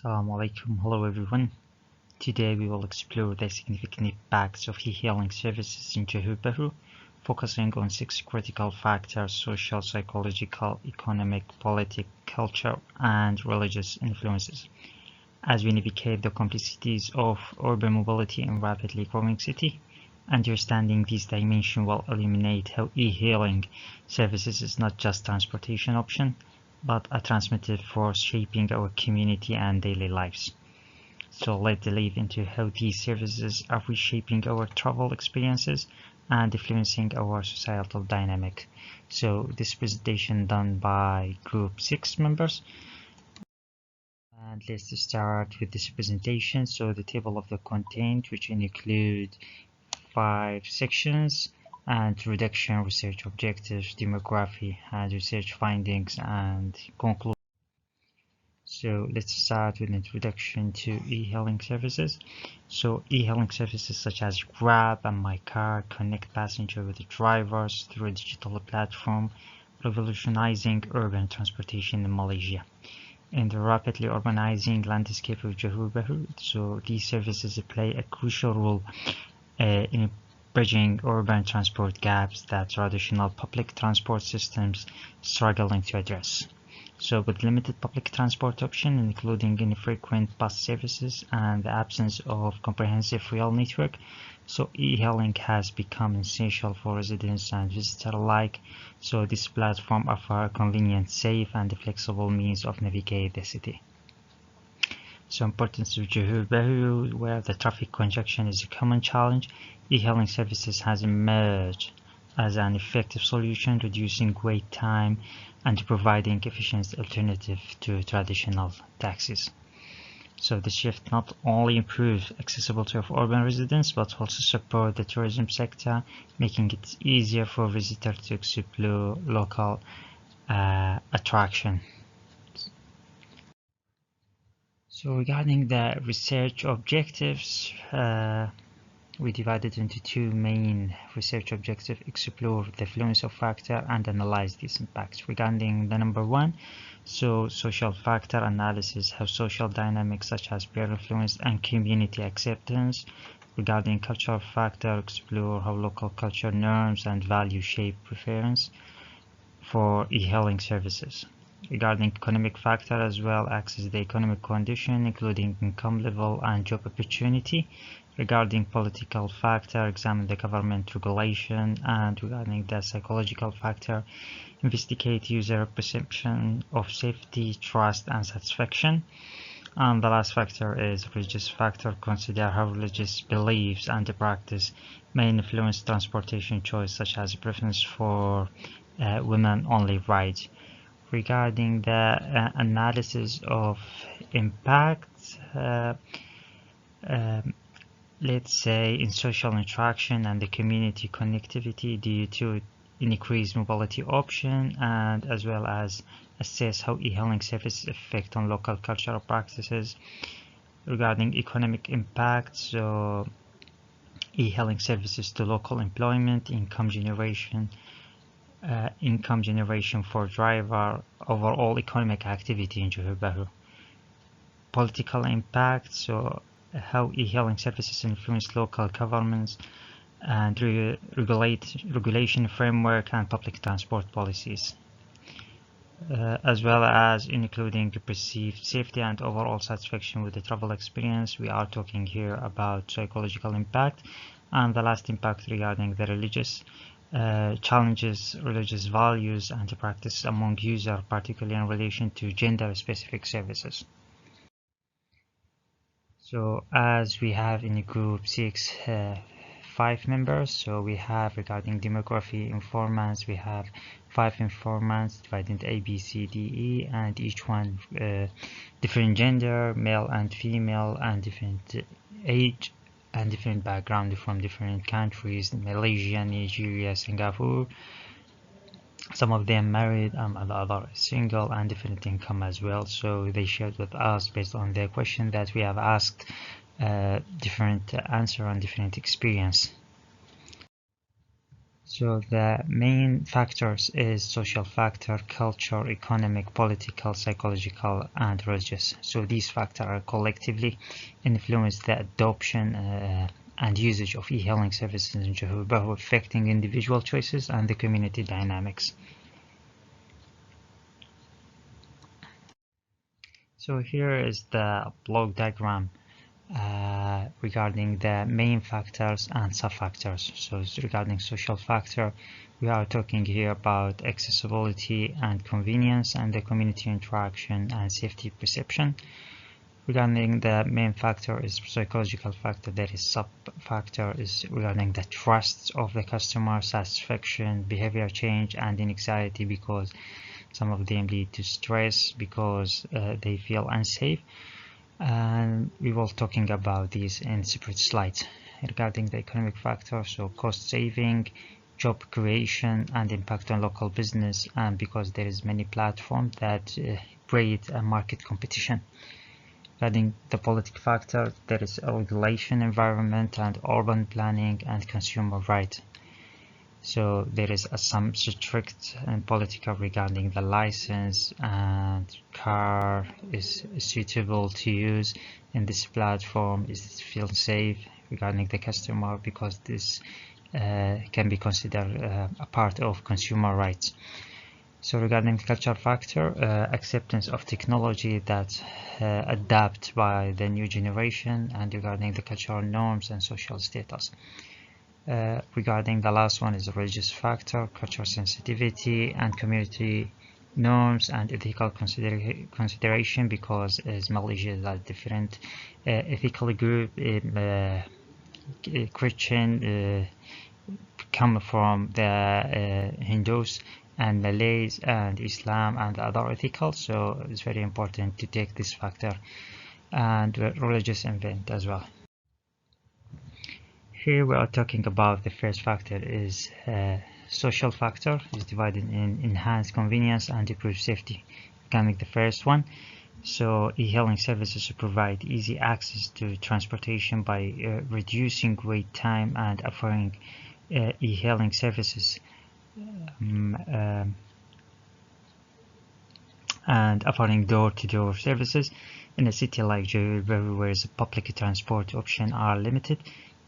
Assalamu alaikum. Hello everyone. Today we will explore the significant impacts of e-hailing services in Johor Bahru, focusing on six critical factors: social, psychological, economic, political, cultural, and religious influences. As we navigate the complexities of urban mobility in a rapidly growing city, understanding these dimensions will illuminate how e-hailing services is not just transportation option, but a transformative force shaping our community and daily lives. So let's delve into how these services are reshaping our travel experiences and influencing our societal dynamic. So this presentation done by group 6 members. And let's start with this presentation. So the table of the content, which include 5 sections: and introduction, research objectives, demography, and research findings, and conclusion. So let's start with introduction to e-hailing services. So e-hailing services such as Grab and My Car connect passengers with the drivers through a digital platform, revolutionizing urban transportation in Malaysia. In the rapidly urbanizing landscape of Johor Bahru, so these services play a crucial role in bridging urban transport gaps that traditional public transport systems struggling to address. So with limited public transport options, including infrequent bus services and the absence of comprehensive rail network, so e-hailing has become essential for residents and visitors alike. So this platform offers a convenient, safe, and flexible means of navigate the city. So importance of Johor Bahru, where the traffic congestion is a common challenge, e-hailing services has emerged as an effective solution, reducing wait time and providing efficient alternative to traditional taxis. So the shift not only improves accessibility of urban residents, but also support the tourism sector, making it easier for visitors to explore local attraction. So regarding the research objectives, we divided into two main research objectives: explore the influence of factor and analyze these impacts. Regarding the number one, so social factor analysis, how social dynamics such as peer influence and community acceptance. Regarding cultural factor, explore how local culture norms and values shape preference for e-hailing services. Regarding economic factor as well, access the economic condition, including income level and job opportunity. Regarding political factor, examine the government regulation. And regarding the psychological factor, investigate user perception of safety, trust, and satisfaction. And the last factor is religious factor, consider how religious beliefs and practice may influence transportation choice, such as preference for women-only rides. Regarding the analysis of impact, let's say in social interaction and the community connectivity due to increased mobility option, and as well as assess how e-hailing services affect on local cultural practices. Regarding economic impact, so e-hailing services to local employment, income generation for driver, overall economic activity in Johor Bahru. Political impact, so how e-hailing services influence local governments and regulation framework and public transport policies, as well as including perceived safety and overall satisfaction with the travel experience. We are talking here about psychological impact. And the last impact regarding the religious challenges, religious values and practice among users, particularly in relation to gender-specific services. So as we have in group 6 5 members, so we have regarding demography informants, we have 5 informants divided into A, B, C, D, E, and each one different gender, male and female, and different age and different background from different countries: Malaysia, Nigeria, Singapore. Some of them married and the other single, and different income as well. So they shared with us based on their question that we have asked different answer and different experience. So the main factors is social factor, culture, economic, political, psychological, and religious. So these factors are collectively influence the adoption and usage of e-hailing services in Johor Bahru, affecting individual choices and the community dynamics. So here is the block diagram regarding the main factors and sub-factors. So regarding social factor, we are talking here about accessibility and convenience and the community interaction and safety perception. Regarding the main factor is psychological factor, that is sub-factor is regarding the trust of the customer, satisfaction, behavior change, and anxiety, because some of them lead to stress because they feel unsafe. And we will talking about these in separate slides. Regarding the economic factor, so cost saving, job creation, and impact on local business, and because there is many platforms that create a market competition. Regarding the political factor, there is a regulation, environment, and urban planning, and consumer rights. So there is some strict and political regarding the license and car is suitable to use in this platform, is it feel safe regarding the customer, because this can be considered a part of consumer rights. So regarding the cultural factor, acceptance of technology that adapt by the new generation, and regarding the cultural norms and social status. Regarding the last one is the religious factor, cultural sensitivity and community norms and ethical consideration, because as Malaysia is a different ethical group, Christian come from the Hindus and Malays and Islam and other ethical, so it's very important to take this factor, and religious event as well. Here we are talking about the first factor is social factor, is divided in enhanced convenience and improved safety. Regarding the first one, so e-hailing services provide easy access to transportation by reducing wait time and offering e-hailing services and offering door-to-door services in a city like Johor, where public transport options are limited.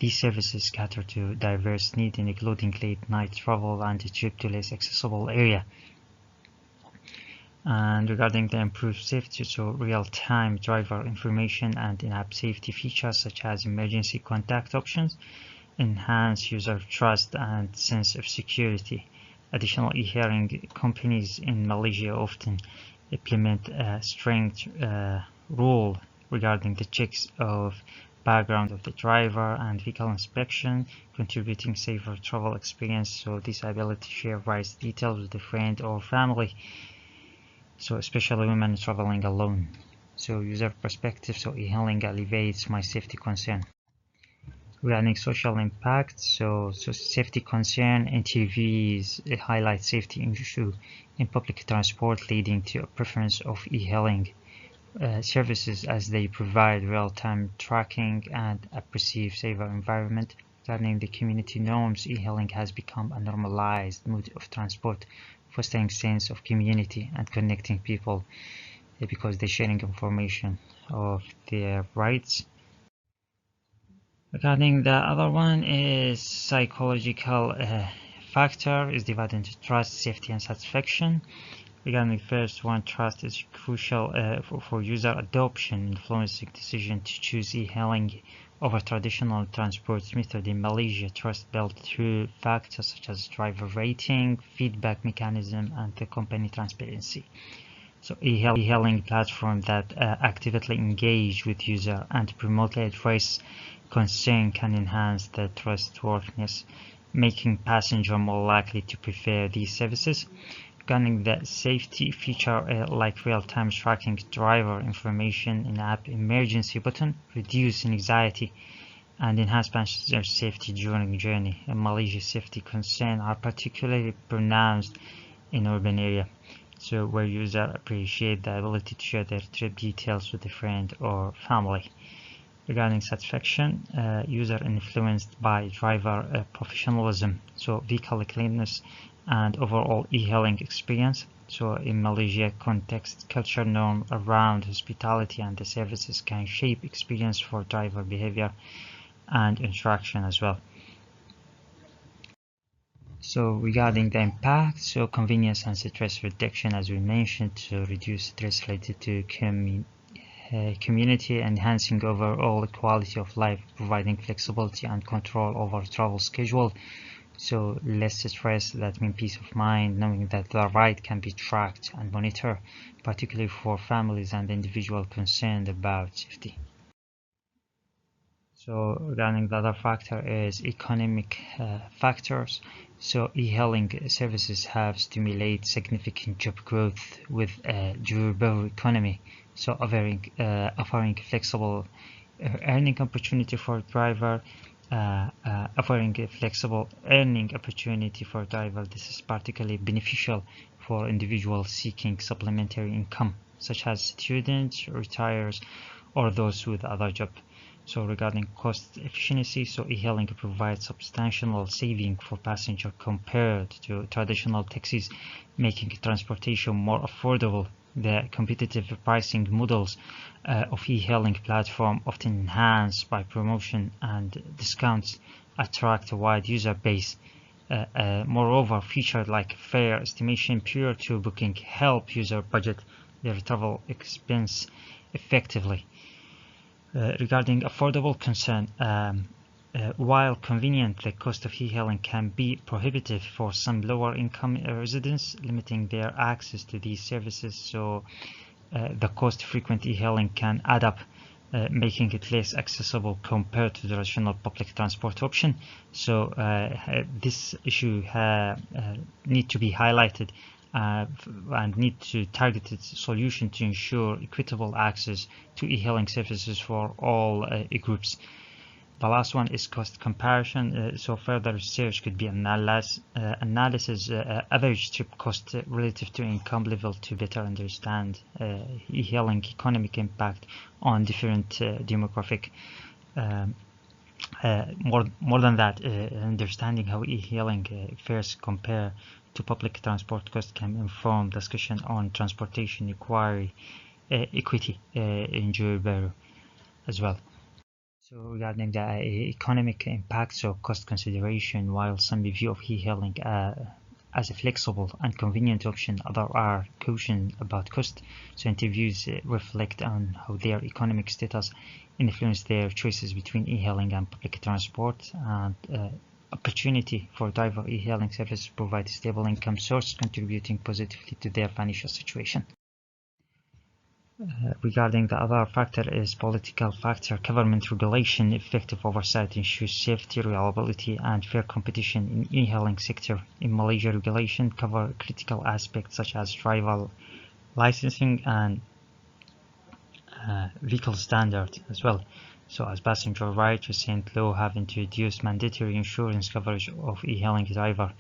These services cater to diverse needs, including late-night travel and a trip to less accessible area. And regarding the improved safety, so real-time driver information and in-app safety features such as emergency contact options enhance user trust and sense of security. Additional e-hailing companies in Malaysia often implement a strict rule regarding the checks of background of the driver and vehicle inspection, contributing safer travel experience. So this ability to share rights details with a friend or family, so especially women traveling alone. So user perspective, so e-hailing alleviates my safety concern. Regarding social impact, so safety concern, NTVs highlight safety issue in public transport, leading to a preference of e-hailing services as they provide real-time tracking and a perceived safer environment. Regarding the community norms, e-hailing has become a normalized mode of transport, fostering sense of community and connecting people because they're sharing information of their rights. Regarding the other one is psychological factor, is divided into trust, safety, and satisfaction. Regarding the first one, trust is crucial for user adoption, influencing decision to choose e-hailing over traditional transport method. In Malaysia, trust built through factors such as driver rating, feedback mechanism, and the company transparency. So e-hailing platform that actively engage with user and promote address concern can enhance the trustworthiness, making passenger more likely to prefer these services. Regarding the safety feature like real-time tracking driver information in-app emergency button, reduce anxiety and enhance passenger safety during journey. In Malaysia, safety concerns are particularly pronounced in urban area, so where users appreciate the ability to share their trip details with a friend or family. regarding satisfaction, user influenced by driver professionalism, so vehicle cleanliness and overall e-hailing experience. So in Malaysia context, culture norm around hospitality and the services can shape experience for driver behavior and interaction as well. So regarding the impact, so convenience and stress reduction, as we mentioned, to reduce stress related to community, enhancing overall quality of life, providing flexibility and control over travel schedule. So less stress, that means peace of mind, knowing that the ride can be tracked and monitored, particularly for families and individuals concerned about safety. So regarding the other factor is economic factors. So e-hailing services have stimulated significant job growth with Johor economy. So offering flexible earning opportunity for driver, offering a flexible earning opportunity for driver. This is particularly beneficial for individuals seeking supplementary income, such as students, retirees, or those with other job. So regarding cost efficiency, so e-hailing provides substantial saving for passenger compared to traditional taxis, making transportation more affordable. The competitive pricing models of e-hailing platform, often enhanced by promotion and discounts, attract a wide user base. Moreover, features like fare estimation prior to booking help user budget their travel expense effectively. Regarding affordable concern, while convenient, the cost of e-hailing can be prohibitive for some lower income residents, limiting their access to these services. So the cost frequent e-hailing can add up, making it less accessible compared to the traditional public transport option. So this issue need to be highlighted and need to targeted solution to ensure equitable access to e-hailing services for all groups. The last one is cost comparison. So further research could be analysis average trip cost relative to income level to better understand e-hailing economic impact on different demographic. More than that, understanding how e-hailing fares compare to public transport costs can inform discussion on transportation equity in Johor as well. So regarding the economic impact, so cost consideration, while some view of e-hailing as a flexible and convenient option, others are caution about cost. So interviews reflect on how their economic status influence their choices between e-hailing and public transport, and opportunity for driver e-hailing services provide stable income source, contributing positively to their financial situation. Regarding the other factor is political factor. Government regulation, effective oversight ensures safety, reliability, and fair competition in e-hailing sector. In Malaysia, regulation cover critical aspects such as driver licensing and vehicle standard as well. So as passenger rights, recent law have introduced mandatory insurance coverage of e-hailing driver.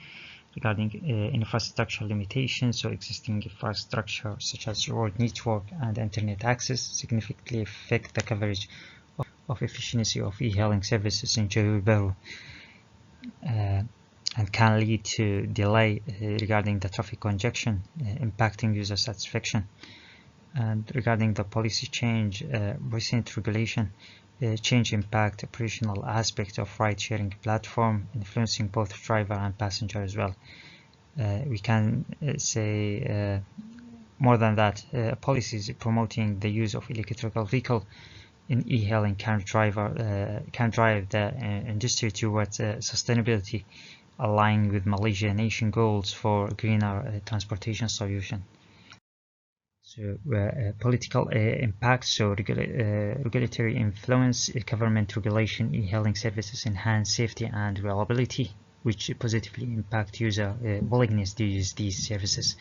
Regarding infrastructure limitations, so existing infrastructure such as road network and internet access significantly affect the coverage of efficiency of e-hailing services in Johor and can lead to delay regarding the traffic congestion, impacting user satisfaction. And regarding the policy change, recent regulation change impact operational aspect of ride-sharing platform, influencing both driver and passenger as well. We can say more than that, policies promoting the use of electrical vehicle in e-hailing can drive the industry towards sustainability, aligning with Malaysia nation goals for greener transportation solution. So political impact, so regulatory influence, government regulation, e-hailing services enhance safety and reliability, which positively impact user willingness to use these services.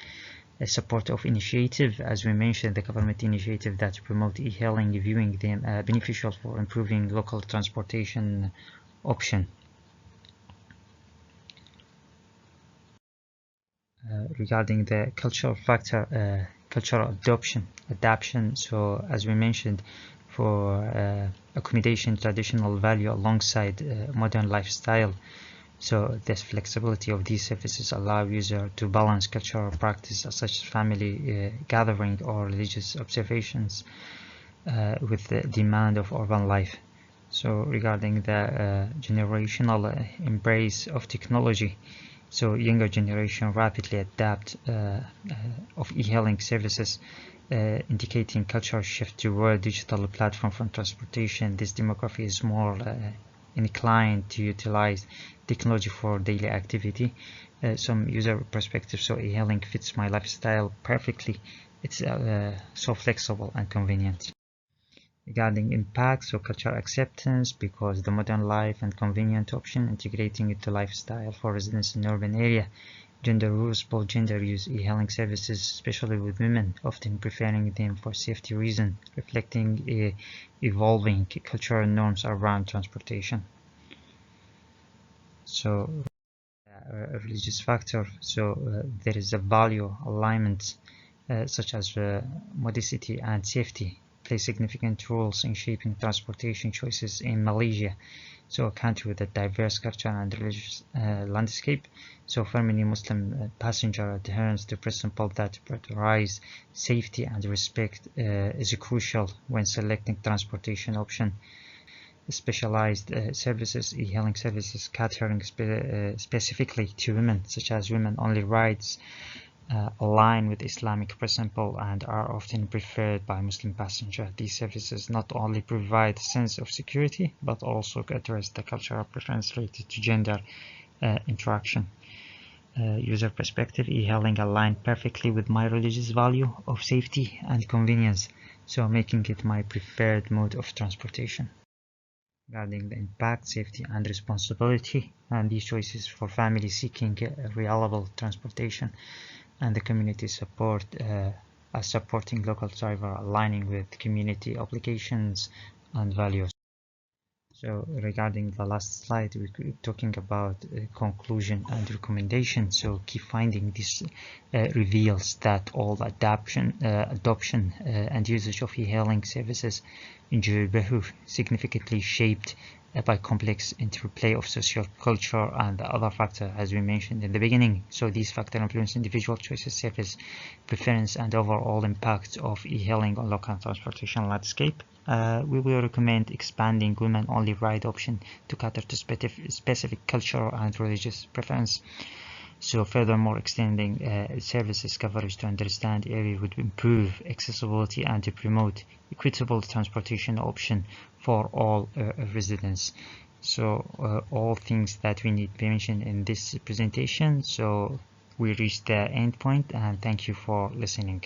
Support of initiative, as we mentioned, the government initiative that promote e-hailing, viewing them beneficial for improving local transportation option. Regarding the cultural factor, cultural adoption. So as we mentioned, for accommodation traditional value alongside modern lifestyle. So this flexibility of these services allow user to balance cultural practice such as family gathering or religious observations with the demand of urban life. So regarding the generational embrace of technology, so younger generation rapidly adapt of e-hailing services, indicating cultural shift toward digital platform for transportation. This demography is more inclined to utilize technology for daily activity. Some user perspective, so e-hailing fits my lifestyle perfectly. It's so flexible and convenient. Regarding impact, so cultural acceptance, because the modern life and convenient option integrating into lifestyle for residents in urban area. Gender rules, both gender use e-hailing services, especially with women, often preferring them for safety reasons, reflecting evolving cultural norms around transportation. So a religious factor, so there is a value alignment such as modesty and safety play significant roles in shaping transportation choices in Malaysia, so a country with a diverse culture and religious landscape. So for many Muslim passenger adherence to principle that prioritize safety and respect is crucial when selecting transportation option. Specialized services, e-hailing services catering specifically to women, such as women-only rides, align with Islamic principle and are often preferred by Muslim passengers. These services not only provide a sense of security, but also address the cultural preference related to gender interaction. User perspective, e-hailing align perfectly with my religious value of safety and convenience, so making it my preferred mode of transportation. Regarding the impact, safety and responsibility, and these choices for families seeking reliable transportation and the community support as supporting local driver aligning with community obligations and values. So regarding the last slide, we're talking about conclusion and recommendation. So key finding, this reveals that all adoption and usage of e-hailing services in Johor Bahru significantly shaped by complex interplay of social, culture, and the other factor, as we mentioned in the beginning. So these factors influence individual choices, service preference, and overall impact of e-hailing on local transportation landscape. We will recommend expanding women-only ride option to cater to specific cultural and religious preference. So furthermore, extending services coverage to understand area would improve accessibility and to promote equitable transportation option for all residents. So all things that we need to mention in this presentation. So we reached the end point, and thank you for listening.